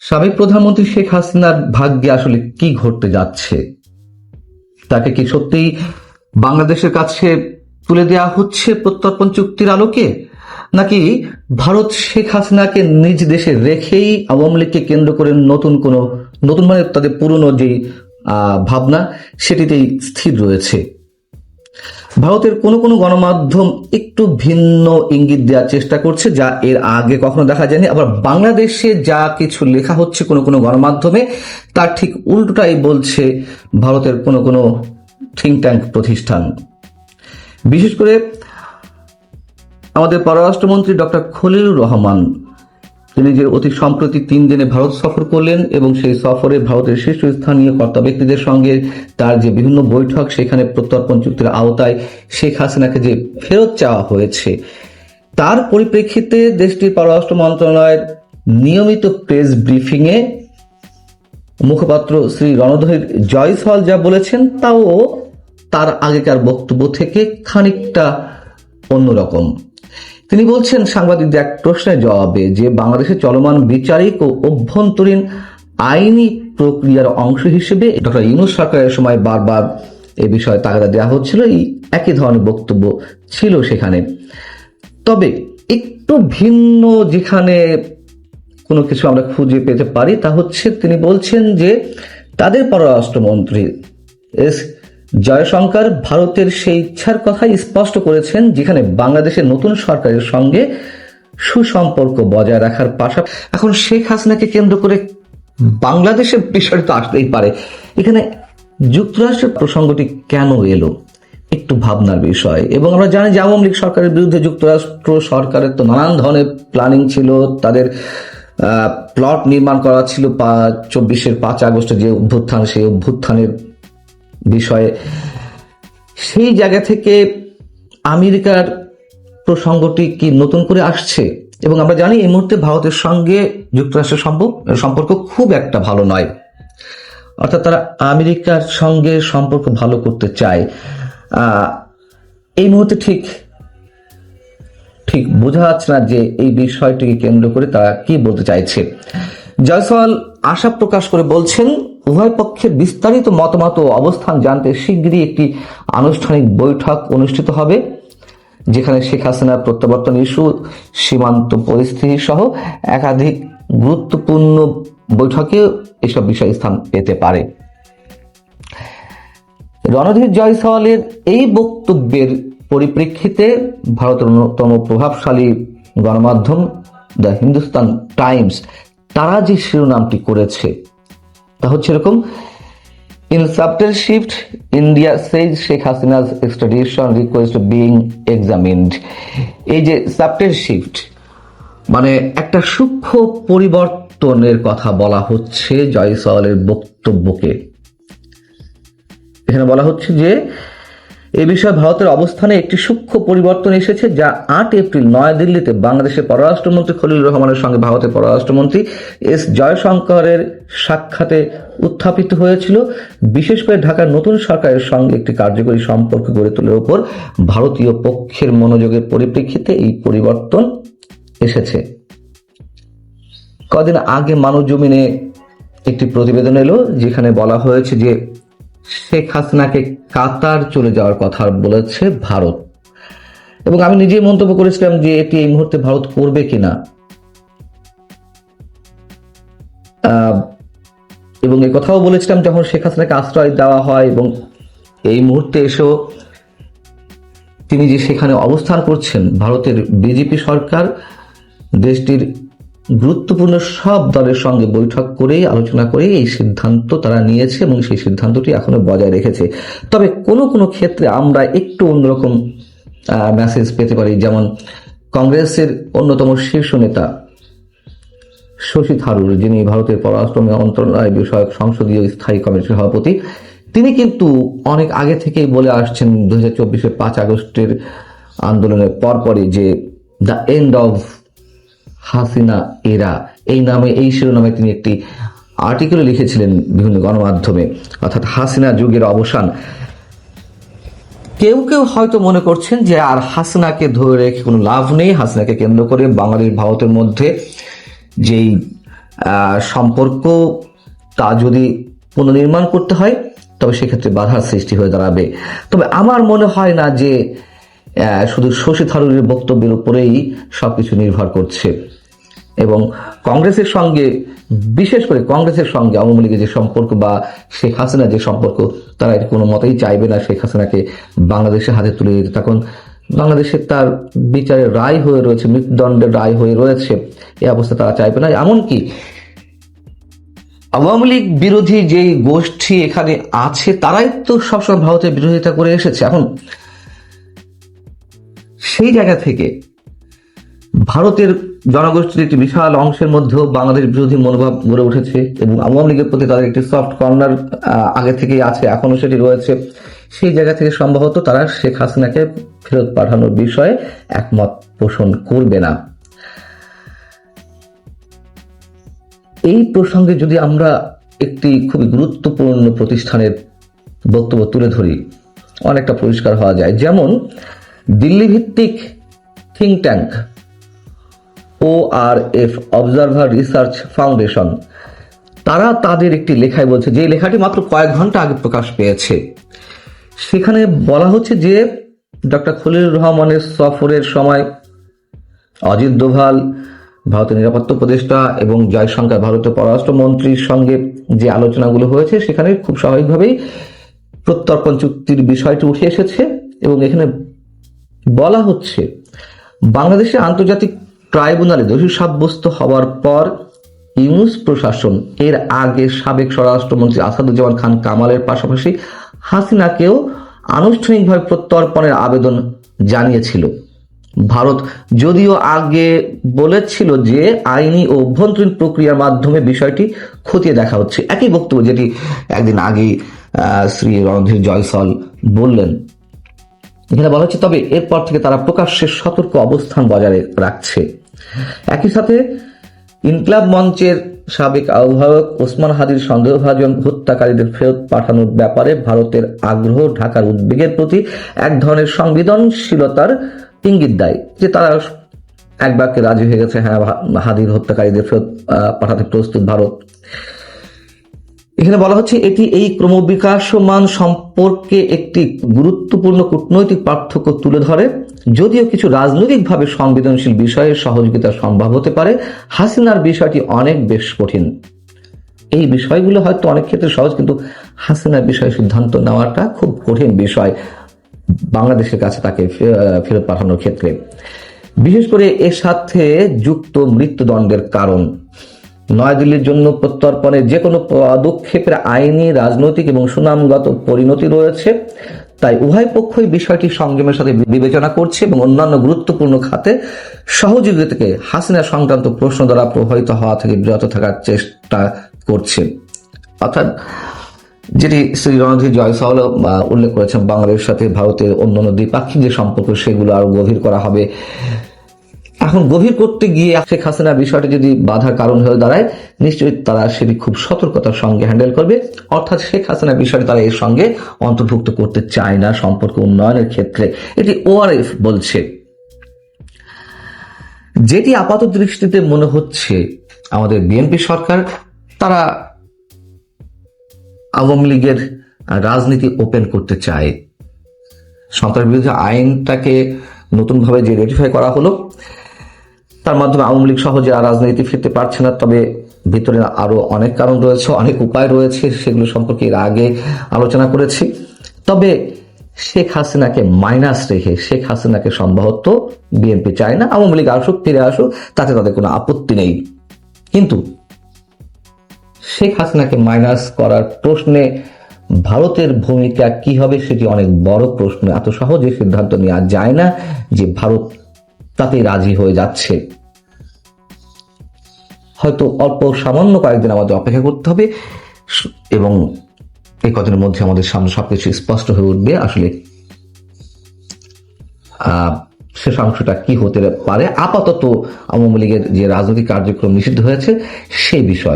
সাবেক প্রধানমন্ত্রী শেখ হাসিনার ভাগ্যে আসলে কি ঘটতে যাচ্ছে? তাকে কি সত্যিই বাংলাদেশের কাছে তুলে দেওয়া হচ্ছে প্রত্যর্পণ চুক্তির আলোকে, নাকি ভারত শেখ হাসিনাকে নিজ দেশে রেখেই আওয়ামী লীগকে কেন্দ্র করে নতুন মানে তাদের পুরনো যে ভাবনা সেটিতেই স্থির রয়েছে? ভারতের কোনো গণমাধ্যম একটু ভিন্ন ইঙ্গিত দেওয়ার চেষ্টা করছে, যা এর আগে কখনো দেখা যায়নি। আবার বাংলাদেশে যা কিছু লেখা হচ্ছে কোনো গণমাধ্যমে, তার ঠিক উল্টোটাই বলছে ভারতের কোনো থিঙ্ক ট্যাঙ্ক প্রতিষ্ঠান। বিশেষ করে আমাদের পররাষ্ট্রমন্ত্রী ডক্টর খলিলুর রহমান, তিনি যে অতি সম্প্রতি 3 দিনে ভারত সফর করলেন এবং সেই সফরে ভারতের শীর্ষস্থানীয় কর্তা ব্যক্তিদের সঙ্গে তার যে বিভিন্ন বৈঠক, সেখানে প্রত্যর্পণ চুক্তির আওতায় শেখ হাসিনাকে যে ফেরত চাওয়া হয়েছে, তার পরিপ্রেক্ষিতে দেশটির পররাষ্ট্র মন্ত্রণালয়ের নিয়মিত প্রেস ব্রিফিংয়ে মুখপাত্র শ্রী রণধীর জয়সওয়াল যা বলেছেন, তাও তার আগেকার বক্তব্য থেকে খানিকটা অন্যরকম। তিনি বলছেন সাংবাদিকদের এক প্রশ্নের জবাবে যে বাংলাদেশের চলমান বিচারিক ও অভ্যন্তরীণ আইনি প্রক্রিয়ার অংশ হিসেবে ডক্টর ইউনূস সরকারের সময় বারবার এ বিষয়ে তাগাদা দেওয়া হচ্ছিল। এই একই ধরনের বক্তব্য ছিল সেখানে, তবে একটু ভিন্ন যেখানে কোনো কিছু আমরা খুঁজে পেতে পারি তা হচ্ছে তিনি বলছেন যে তাদের পররাষ্ট্রমন্ত্রী এস জয়শঙ্কর ভারতের সেই ইচ্ছার কথাই স্পষ্ট করেছেন, যেখানে বাংলাদেশের নতুন সরকারের সঙ্গে সুসম্পর্ক বজায় রাখার পাশাপাশি এখন শেখ হাসিনাকে কেন্দ্র করে বাংলাদেশের বিষয়টা তো আসতেই পারে। এখানে যুক্তরাষ্ট্রের প্রসঙ্গটি কেন এলো, একটু ভাবনার বিষয়। এবং আমরা জানি যে আওয়ামী লীগ সরকারের বিরুদ্ধে যুক্তরাষ্ট্র সরকারের তো নানান ধরনের প্ল্যানিং ছিল, তাদের প্লট নির্মাণ করা ছিল 24-এর 5 আগস্টে যে অভ্যুত্থান, সেই অভ্যুত্থানের বিষয়ে। সেই জায়গা থেকে আমেরিকার প্রসঙ্গটি কি নতুন করে আসছে? এবং আমরা জানি এই মুহূর্তে ভারতের সঙ্গে যুক্তরাষ্ট্রের সম্পর্ক খুব একটা ভালো নয়, অর্থাৎ তারা আমেরিকার সঙ্গে সম্পর্ক ভালো করতে চায়। এই মুহূর্তে ঠিক বোঝা যাচ্ছে না যে এই বিষয়টিকে কেন্দ্র করে তারা কি বলতে চাইছে। জয়সওয়াল আশা প্রকাশ করে বলছেন উভয় পক্ষের বিস্তারিত মতামত ও অবস্থান জানতে শীঘ্রই একটি আনুষ্ঠানিক বৈঠক অনুষ্ঠিত হবে, যেখানে শেখ হাসিনার প্রত্যাবর্তন ইস্যু, সীমান্ত পরিস্থিতি সহ একাধিক গুরুত্বপূর্ণ বৈঠকে এসব বিষয় স্থান পেতে পারে। রণধীর জয়সওয়ালের এই বক্তব্যের পরিপ্রেক্ষিতে ভারতের অন্যতম প্রভাবশালী গণমাধ্যম দ্য হিন্দুস্তান টাইমস তারা যে শিরোনামটি করেছে তা হচ্ছে এরকম: in subtle shift, India Sage Sheikh Hasina's extradition request being examined. এই যে সাবটেল শিফট মানে একটা সূক্ষ্ম পরিবর্তনের কথা বলা হচ্ছে জয়সওয়ালের বক্তব্যকে। এখানে বলা হচ্ছে যে এই বিষয়ে ভারতের অবস্থানে একটি সূক্ষ্ম পরিবর্তন এসেছে, যা 8 এপ্রিল নয়াদিল্লিতে বাংলাদেশের পররাষ্ট্রমন্ত্রী খলিলুর রহমানের সঙ্গে ভারতের পররাষ্ট্রমন্ত্রী এস জয়শঙ্করের সাক্ষাতে উত্থাপিত হয়েছিল। বিশেষ করে ঢাকার নতুন সরকারের সঙ্গে একটি কার্যকরী সম্পর্ক গড়ে তোলার উপর ভারতীয় পক্ষের মনোযোগের পরিপ্রেক্ষিতে এই পরিবর্তন এসেছে। কদিন আগে মানবজমিনে একটি প্রতিবেদন এলো, যেখানে বলা হয়েছে যে শেখ হাসিনাকে কাতার চলে যাওয়ার কথা বলেছে ভারত। এবং আমি নিজেই মন্তব্য করেছিলাম যে এটি এই মুহূর্তে ভারত করবে কিনা, এবং এই কথাও বলেছিলাম যখন শেখ হাসিনাকে আশ্রয় দেওয়া হয় এবং এই মুহূর্তে এসেও তিনি যে সেখানে অবস্থান করছেন, ভারতের বিজেপি সরকার দেশটির গুরুত্বপূর্ণ সব দলের সঙ্গে বৈঠক করে আলোচনা করে এই সিদ্ধান্ত তারা নিয়েছে এবং সেই সিদ্ধান্তটি এখনো বজায় রেখেছে। তবে কোনো ক্ষেত্রে আমরা একটু অন্যরকম মেসেজ পেতে পারি। যেমন কংগ্রেসের অন্যতম শীর্ষ নেতা শশী থারুর, যিনি ভারতের পররাষ্ট্র মন্ত্রণালয় বিষয়ক সংসদীয় স্থায়ী কমিটির সভাপতি, তিনি কিন্তু অনেক আগে থেকেই বলে আসছেন 2024-এর 5 আগস্টের আন্দোলনের পরপরই যে দ্য এন্ড অফ হাসিনা এরা, এই শিরোনামে তিনি একটি আর্টিকেল লিখেছিলেন বিভিন্ন গণমাধ্যমে, অর্থাৎ হাসিনা যুগের অবসান। কেউ হয়তো মনে করছেন যে আর হাসিনাকে ধরে রেখে কোনো লাভ নেই, হাসিনাকে কেন্দ্র করে বাঙালির ভারতের মধ্যে যেই সম্পর্ক তা যদি পুনর্নির্মাণ করতে হয় তবে সেক্ষেত্রে বাধার সৃষ্টি হয়ে দাঁড়াবে। তবে আমার মনে হয় না যে শুধু শশী থারুরের বক্তব্যের উপরেই সবকিছু নির্ভর করছে, এবং কংগ্রেসের সঙ্গে, বিশেষ করে কংগ্রেসের সঙ্গে আওয়ামী লীগের যে সম্পর্ক বা শেখ হাসিনার যে সম্পর্ক, তারা এটা কোনো মতেই চাইবে না শেখ হাসিনাকে বাংলাদেশের হাতে তুলে দিতে। তখন বাংলাদেশে তার বিচারের রায় হয়ে রয়েছে, মৃত্যুদণ্ডের রায় হয়ে রয়েছে, এই অবস্থা তারা চাইবে না। এমনকি আওয়ামী লীগ বিরোধী যেই গোষ্ঠী এখানে আছে তারাই তো সবসময় ভারতের বিরোধিতা করে এসেছে। এখন সেই জায়গা থেকে ভারতের জনগোষ্ঠীর একটি বিশাল অংশের মধ্যেও বাংলাদেশ বিরোধী মনোভাব গড়ে উঠেছে, এবং আওয়ামী লীগের প্রতি তাদের একটি সফট কর্নার আগে থেকেই আছে, এখনো সেটি রয়েছে। সেই জায়গা থেকে সম্ভবত তারা শেখ হাসিনাকে ফেরত পাঠানোর বিষয়ে একমত পোষণ করবে না। এই প্রসঙ্গে যদি আমরা একটি খুবই গুরুত্বপূর্ণ প্রতিষ্ঠানের বক্তব্য তুলে ধরি, অনেকটা পরিষ্কার হওয়া যায়। যেমন দিল্লি ভিত্তিক think tank ORF, observer research foundation, তারা তাদের একটি লেখায় বলছে, যে লেখাটি মাত্র কয়েক ঘন্টা আগে প্রকাশ পেয়েছে, সেখানে বলা হচ্ছে যে ডক্টর খলিলুর রহমানের সফরের সময় অজিত দোভাল, ভারতের নিরাপত্তা উপদেষ্টা, এবং জয়শঙ্কর, ভারতের পররাষ্ট্রমন্ত্রীর সঙ্গে যে আলোচনাগুলো হয়েছে সেখানে খুব স্বাভাবিকভাবেই প্রত্যর্পণ চুক্তির বিষয়টি উঠে এসেছে। এবং এখানে বলা হচ্ছে, বাংলাদেশের আন্তর্জাতিক ট্রাইব্যুনালে দোষী সাব্যস্ত হওয়ার পর ইউনূস প্রশাসন এর আগে সাবেক স্বরাষ্ট্রমন্ত্রী আসাদুজ্জামান খান কামালের পাশাপাশি হাসিনাকেও আনুষ্ঠানিকভাবে প্রত্যর্পণের আবেদন জানিয়েছিল। ভারত যদিও আগে বলেছিল যে আইনি ও অভ্যন্তরীণ প্রক্রিয়ার মাধ্যমে বিষয়টি খতিয়ে দেখা হচ্ছে, একই বক্তব্য যেটি একদিন আগে শ্রী রণধীর জয়সওয়াল বললেন। এখানে বলা হচ্ছে, তবে এরপর থেকে তারা প্রকাশ্যে সতর্ক অবস্থান বজায় রাখছে। একই সাথে ইনকলাব মঞ্চের সাবেক আহ্বায়ক ওসমান হাদির সন্দেহভাজন হত্যাকারীদের ফেরত পাঠানোর ব্যাপারে ভারতের আগ্রহ ঢাকার উদ্বেগের প্রতি এক ধরনের সংবেদনশীলতার ইঙ্গিত দেয়, যে তারা এক বাক্যে রাজি হয়ে গেছে, হ্যাঁ, হাদির হত্যাকারীদের ফেরত পাঠাতে প্রস্তুত ভারত। এখানে বলা হচ্ছে, এটি এই ক্রমবিকাশমান সম্পর্কে একটি গুরুত্বপূর্ণ কূটনৈতিক পার্থক্য তুলে ধরে। যদিও কিছু রাজনৈতিকভাবে সংবেদনশীল বিষয়ে সহযোগিতা সম্ভব হতে পারে, হাসিনার বিষয়টি অনেক বেশ কঠিন। এই বিষয়গুলো হয়তো অনেক ক্ষেত্রে সহজ, কিন্তু হাসিনার বিষয়ে সিদ্ধান্ত নেওয়াটা খুব কঠিন বিষয় বাংলাদেশের কাছে তাকে ফেরত পাঠানোর ক্ষেত্রে, বিশেষ করে এর সাথে যুক্ত মৃত্যুদণ্ডের কারণ। নয়াদিল্লির জন্য প্রত্যর্পণের যে কোনো পদক্ষেপের আইনি, রাজনৈতিক এবং সুনামগত পরিণতি রয়েছে, তাই উভয় পক্ষই বিষয়টি সংযমের সাথে বিবেচনা করছে এবং অন্যান্য গুরুত্বপূর্ণ খাতে সহযোগিতাকে হাসিনা সংক্রান্ত প্রশ্ন দ্বারা প্রভাবিত হওয়া থেকে বিরত থাকার চেষ্টা করছে। অর্থাৎ যেটি শ্রী রণধীর জয়সওয়াল উল্লেখ করেছেন, বাংলাদেশের সাথে ভারতের অন্যান্য দ্বিপাক্ষিক যে সম্পর্ক সেগুলো আরো গভীর করা হবে। এখন গভীর করতে গিয়ে শেখ হাসিনা বিষয়টি যদি বাধার কারণ হয়ে দাঁড়ায়, নিশ্চয়ই তারা সেটি খুব সতর্কতার সঙ্গে হ্যান্ডেল করবে। অর্থাৎ শেখ হাসিনা বিষয়টি তারা এর সঙ্গে অন্তর্ভুক্ত করতে চায় না সম্পর্ক উন্নয়নের ক্ষেত্রে, এটি ORF বলছে। যেটি আপাত দৃষ্টিতে মনে হচ্ছে আমাদের বিএনপি সরকার, তারা আওয়ামী লীগের রাজনীতি ওপেন করতে চায়। সন্ত্রাস বিরোধী আইনটাকে নতুনভাবে যে রেটিফাই করা হলো, তার মাধ্যমে আওয়ামী লীগ সহজে আর রাজনীতি ফিরতে পারছে না। তবে ভিতরে আরো অনেক কারণ রয়েছে, অনেক উপায় রয়েছে, সেগুলো সম্পর্কে এর আগে আলোচনা করেছি। তবে শেখ হাসিনাকে মাইনাস রেখে শেখ হাসিনাকে সম্ভবত বিএনপি চায় না। আওয়ামী লীগ আসুক, ফিরে আসুক, তাতে তাদের কোনো আপত্তি নেই, কিন্তু শেখ হাসিনাকে মাইনাস করার প্রশ্নে ভারতের ভূমিকা কি হবে সেটি অনেক বড় প্রশ্ন। এত সহজে সিদ্ধান্ত নেওয়া যায় না যে ভারত তাতে রাজি হয়ে যাচ্ছে। হয়তো অল্প সামান্য কয়েকদিন আমাদের অপেক্ষা করতে হবে, এবং এই কদিনের মধ্যে আমাদের সামনে সবকিছু স্পষ্ট হয়ে উঠবে আসলে শেষাংশটা কি হতে পারে। আপাতত আওয়ামী লীগের যে রাজনৈতিক কার্যক্রম নিষিদ্ধ হয়েছে সেই বিষয়ে